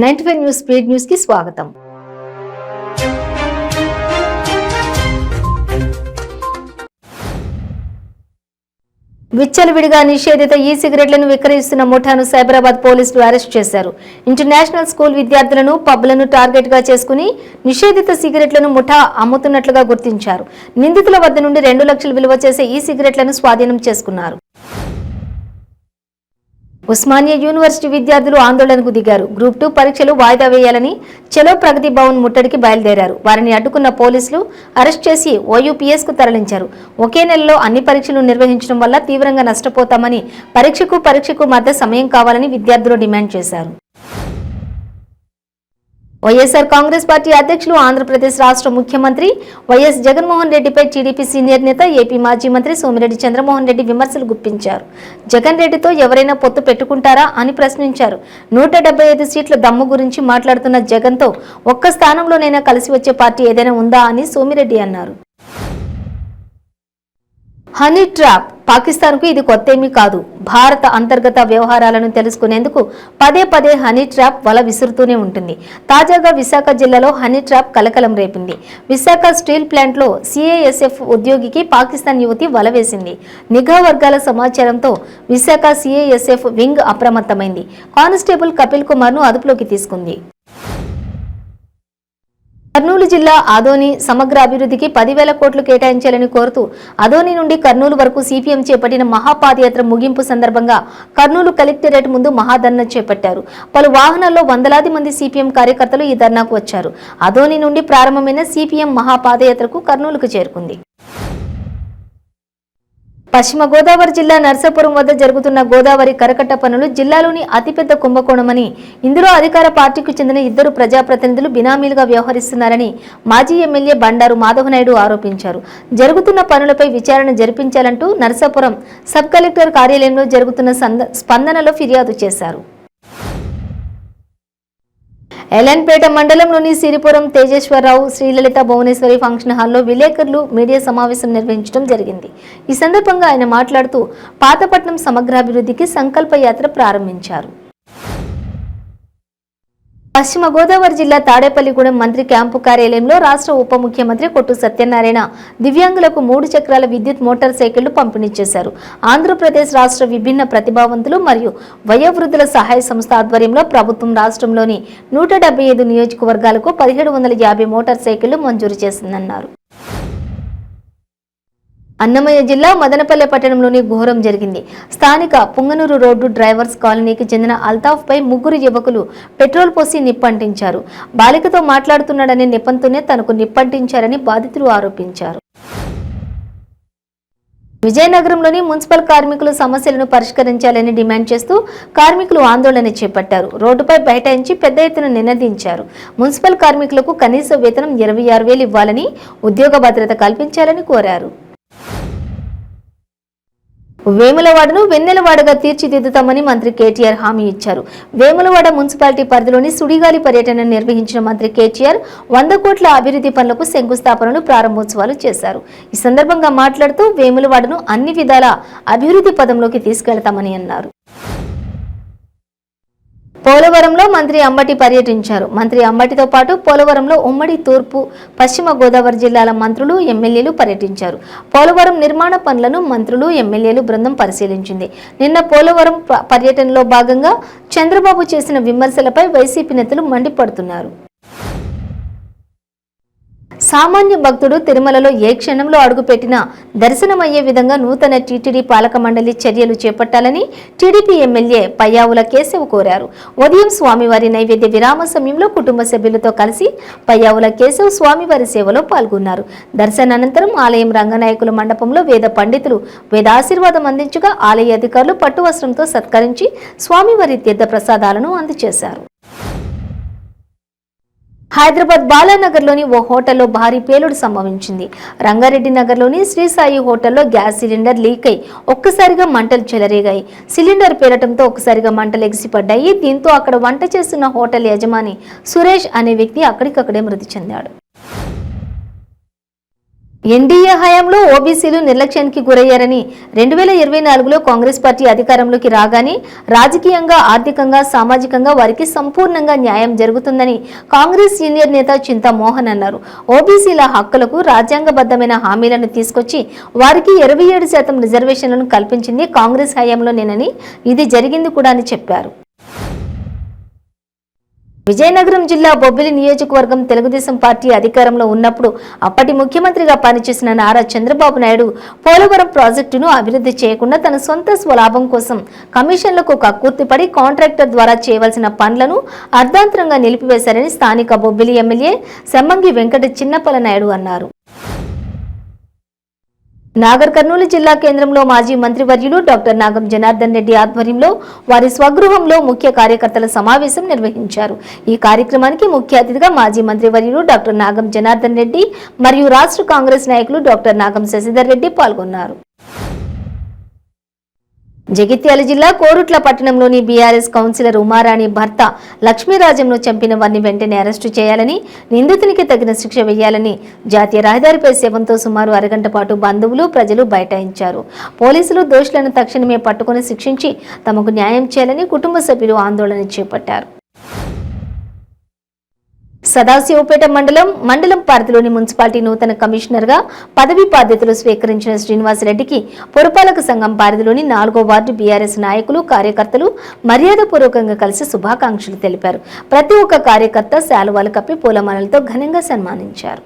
95 news speed news కి స్వాగతం. విచ్చలవిడిగా నిషేధిత ఈ సిగరెట్లను విక్రయిస్తున్న ముఠాను సైబరాబాద్ పోలీసులు అరెస్ట్ చేశారు. ఇంటర్నేషనల్ స్కూల్ విద్యార్థులను పబ్లను టార్గెట్ గా చేసుకుని నిషేధిత సిగరెట్లను ముఠా అమ్ముతున్నట్లుగా గుర్తించారు. నిందితుల వద్ద నుండి 2 లక్షలు విలువ చేసే ఈ సిగరెట్లను స్వాధీనం చేసుకున్నారు. ఉస్మానియా యూనివర్సిటీ విద్యార్థులు ఆందోళనకు దిగారు. గ్రూప్ 2 పరీక్షలు వాయిదా వేయాలని చలో ప్రగతి భవన్ ముట్టడికి బయలుదేరారు. వారిని అడ్డుకున్న పోలీసులు అరెస్ట్ చేసి OUPS కు తరలించారు. ఒకే నెలలో అన్ని పరీక్షలు నిర్వహించడం వల్ల తీవ్రంగా నష్టపోతామని పరీక్షకు మధ్య సమయం కావాలని విద్యార్థులు డిమాండ్ చేశారు. వైఎస్ఆర్ కాంగ్రెస్ పార్టీ అధ్యక్షులు ఆంధ్రప్రదేశ్ రాష్ట్ర ముఖ్యమంత్రి వైఎస్ జగన్మోహన్ రెడ్డిపై టీడీపీ సీనియర్ నేత ఏపీ మాజీ మంత్రి సోమిరెడ్డి చంద్రమోహన్ రెడ్డి విమర్శలు గుప్పించారు. జగన్ రెడ్డితో ఎవరైనా పొత్తు పెట్టుకుంటారా అని ప్రశ్నించారు. 175 సీట్ల దమ్ము గురించి మాట్లాడుతున్న జగన్తో ఒక్క స్థానంలోనైనా కలిసి వచ్చే పార్టీ ఏదైనా ఉందా అని సోమిరెడ్డి అన్నారు. హనీ ట్రాప్ పాకిస్తాన్కు ఇది కొత్తేమీ కాదు. భారత అంతర్గత వ్యవహారాలను తెలుసుకునేందుకు పదే హనీ ట్రాప్ వల విసురుతూనే ఉంటుంది. తాజాగా విశాఖ జిల్లాలో హనీ ట్రాప్ కలకలం రేపింది. విశాఖ స్టీల్ ప్లాంట్లో CISF ఉద్యోగికి పాకిస్తాన్ యువతి వల వేసింది. నిఘా వర్గాల సమాచారంతో విశాఖ CISF వింగ్ అప్రమత్తమైంది. కానిస్టేబుల్ కపిల్ కుమార్ ను అదుపులోకి తీసుకుంది. కర్నూలు జిల్లా ఆదోని సమగ్ర అభివృద్ధికి 10,000 కోట్లు కేటాయించాలని కోరుతూ ఆదోని నుండి కర్నూలు వరకు CPM చేపట్టిన మహాపాదయాత్ర ముగింపు సందర్భంగా కర్నూలు కలెక్టరేట్ ముందు మహాధర్నా చేపట్టారు. పలు వాహనాల్లో వందలాది మంది CPM కార్యకర్తలు ఈ ధర్నాకు వచ్చారు. ఆదోని నుండి ప్రారంభమైన CPM మహాపాదయాత్రకు కర్నూలుకు చేరుకుంది. పశ్చిమ గోదావరి జిల్లా నర్సాపురం వద్ద జరుగుతున్న గోదావరి కరకట్ట పనులు జిల్లాలోని అతిపెద్ద కుంభకోణమని, ఇందులో అధికార పార్టీకి చెందిన 2 ప్రజాప్రతినిధులు బినామీలుగా వ్యవహరిస్తున్నారని మాజీ ఎమ్మెల్యే బండారు మాధవనాయుడు ఆరోపించారు. జరుగుతున్న పనులపై విచారణ జరిపించాలంటూ నర్సాపురం సబ్ కలెక్టర్ కార్యాలయంలో జరుగుతున్న స్పందనలో ఫిర్యాదు చేశారు. ఎలన్పేట మండలంలోని సిరిపురం తేజేశ్వరరావు శ్రీలలిత భువనేశ్వరి ఫంక్షన్ హాల్లో విలేకరులు మీడియా సమావేశం నిర్వహించడం జరిగింది. ఈ సందర్భంగా ఆయన మాట్లాడుతూ పాతపట్నం సమగ్రాభివృద్ధికి సంకల్ప యాత్ర ప్రారంభించారు. పశ్చిమ గోదావరి జిల్లా తాడేపల్లిగూడెం మంత్రి క్యాంపు కార్యాలయంలో రాష్ట్ర ఉప ముఖ్యమంత్రి కొట్టు సత్యనారాయణ దివ్యాంగులకు 3 చక్రాల విద్యుత్ మోటార్ సైకిళ్లు పంపిణీ చేశారు. ఆంధ్రప్రదేశ్ రాష్ట్ర విభిన్న ప్రతిభావంతులు మరియు వయోవృద్ధుల సహాయ సంస్థ ఆధ్వర్యంలో ప్రభుత్వం రాష్ట్రంలోని 175 నియోజకవర్గాలకు 1750 మోటార్ సైకిళ్లు మంజూరు చేసిందన్నారు. అన్నమయ్య జిల్లా మదనపల్లె పట్టణంలోని ఘోరం జరిగింది. స్థానిక పుంగనూరు రోడ్డు డ్రైవర్స్ కాలనీకి చెందిన అల్తాఫ్ పై 3 యువకులు పెట్రోల్ పోసి నిప్పంటించారు. బాలికతో మాట్లాడుతున్నాడనే నెపంతోనే తనకు నిప్పంటించారని బాధితులు ఆరోపించారు. విజయనగరంలోని మున్సిపల్ కార్మికుల సమస్యలను పరిష్కరించాలని డిమాండ్ చేస్తూ కార్మికులు ఆందోళన చేపట్టారు. రోడ్డుపై బైఠాయించి పెద్ద ఎత్తున నినదించారు. మున్సిపల్ కార్మికులకు కనీస వేతనం 26,000 ఇవ్వాలని, ఉద్యోగ భద్రత కల్పించాలని కోరారు. వేములవాడను వెన్నెలవాడగా తీర్చిదిద్దుతామని మంత్రి కేటీఆర్ హామీ ఇచ్చారు. వేములవాడ మున్సిపాలిటీ పరిధిలోని సుడిగాలి పర్యటన నిర్వహించిన మంత్రి కేటీఆర్ 100 కోట్ల అభివృద్ధి పనులకు శంకుస్థాపనలు, ప్రారంభోత్సవాలు చేశారు. ఈ సందర్భంగా మాట్లాడుతూ వేములవాడను అన్ని విధాల అభివృద్ధి పదంలోకి తీసుకెళ్తామని అన్నారు. పోలవరంలో మంత్రి అంబటి పర్యటించారు. మంత్రి అంబటితో పాటు పోలవరంలో ఉమ్మడి తూర్పు, పశ్చిమ గోదావరి జిల్లాల మంత్రులు, ఎమ్మెల్యేలు పర్యటించారు. పోలవరం నిర్మాణ పనులను మంత్రులు, ఎమ్మెల్యేలు బృందం పరిశీలించింది. నిన్న పోలవరం పర్యటనలో భాగంగా చంద్రబాబు చేసిన విమర్శలపై వైసీపీ నేతలు మండిపడుతున్నారు. సామాన్య భక్తుడు తిరుమలలో ఏ క్షణంలో అడుగుపెట్టినా దర్శనమయ్యే విధంగా నూతన టీటీడీ పాలక మండలి చర్యలు చేపట్టాలని టీడీపీ ఎమ్మెల్యే పయ్యావుల కేశవ్ కోరారు. ఉదయం స్వామివారి నైవేద్య విరామ సమయంలో కుటుంబ సభ్యులతో కలిసి పయ్యావుల కేశవ్ స్వామివారి సేవలో పాల్గొన్నారు. దర్శనానంతరం ఆలయం రంగనాయకుల మండపంలో వేద పండితులు వేదాశీర్వాదం అందించగా ఆలయ అధికారులు పట్టు వస్త్రంతో సత్కరించి స్వామివారి తీర్థ ప్రసాదాలను అందజేశారు. హైదరాబాద్ బాలానగర్లోని ఓ హోటల్లో భారీ పేలుడు సంభవించింది. రంగారెడ్డి నగర్లోని శ్రీ సాయి హోటల్లో గ్యాస్ సిలిండర్ లీక్ అయి ఒక్కసారిగా మంటలు చెలరేగాయి. సిలిండర్ పేలటంతో ఒక్కసారిగా మంటలు ఎగిసిపడ్డాయి. దీంతో అక్కడ వంట చేస్తున్న హోటల్ యజమాని సురేష్ అనే వ్యక్తి అక్కడికక్కడే మృతి చెందాడు. ఎన్డీఏ హయాంలో ఓబీసీలు నిర్లక్ష్యానికి గురయ్యారని 2024లో కాంగ్రెస్ పార్టీ అధికారంలోకి రాగానే రాజకీయంగా, ఆర్థికంగా, సామాజికంగా వారికి సంపూర్ణంగా న్యాయం జరుగుతుందని కాంగ్రెస్ సీనియర్ నేత చింతా మోహన్ అన్నారు. ఓబీసీల హక్కులకు రాజ్యాంగబద్ధమైన హామీలను తీసుకొచ్చి వారికి 27% రిజర్వేషన్లను కల్పించింది కాంగ్రెస్ హయాంలోనేనని, ఇది జరిగింది కూడా అని చెప్పారు. విజయనగరం జిల్లా బొబ్బిలి నియోజకవర్గం తెలుగుదేశం పార్టీ అధికారంలో ఉన్నప్పుడు అప్పటి ముఖ్యమంత్రిగా పనిచేసిన నారా చంద్రబాబు నాయుడు పోలవరం ప్రాజెక్టును అభివృద్ధి చేయకుండా తన సొంత స్వలాభం కోసం కమిషన్లకు కక్కుర్తిపడి కాంట్రాక్టర్ ద్వారా చేయవలసిన పనులను అర్ధాంతరంగా నిలిపివేశారని స్థానిక బొబ్బిలి ఎమ్మెల్యే సెమ్మంగి వెంకట చిన్నపల నాయుడు అన్నారు. నాగర్ కర్నూలు జిల్లా కేంద్రంలో మాజీ మంత్రివర్యులు డాక్టర్ నాగం జనార్దన్ రెడ్డి ఆధ్వర్యంలో వారి స్వగృహంలో ముఖ్య కార్యకర్తల సమావేశం నిర్వహించారు. ఈ కార్యక్రమానికి ముఖ్య అతిథిగా మాజీ మంత్రివర్యులు డాక్టర్ నాగం జనార్దన్ రెడ్డి మరియు రాష్ట్ర కాంగ్రెస్ నాయకులు డాక్టర్ నాగం శశిధర్ రెడ్డి పాల్గొన్నారు. జగిత్యాల జిల్లా కోరుట్ల పట్టణంలోని బీఆర్ఎస్ కౌన్సిలర్ ఉమారాణి భర్త లక్ష్మీరాజంను చంపిన వారిని వెంటనే అరెస్టు చేయాలని, నిందితునికి తగిన శిక్ష వేయాలని జాతీయ రహదారిపై శవంతో సుమారు అరగంట పాటు బంధువులు, ప్రజలు బైఠాయించారు. పోలీసులు దోషులను తక్షణమే పట్టుకుని శిక్షించి తమకు న్యాయం చేయాలని కుటుంబ సభ్యులు ఆందోళన చేపట్టారు. సదాశివపేట మండలం పరిధిలోని మున్సిపాలిటీ నూతన కమిషనర్గా పదవీ బాధ్యతలు స్వీకరించిన శ్రీనివాసరెడ్డికి పురపాలక సంఘం పరిధిలోని 4వ వార్డు బీఆర్ఎస్ నాయకులు, కార్యకర్తలు మర్యాదపూర్వకంగా కలిసి శుభాకాంక్షలు తెలిపారు. ప్రతి ఒక్క కార్యకర్త శాలువాలు కప్పి పూలమాలలతో ఘనంగా సన్మానించారు.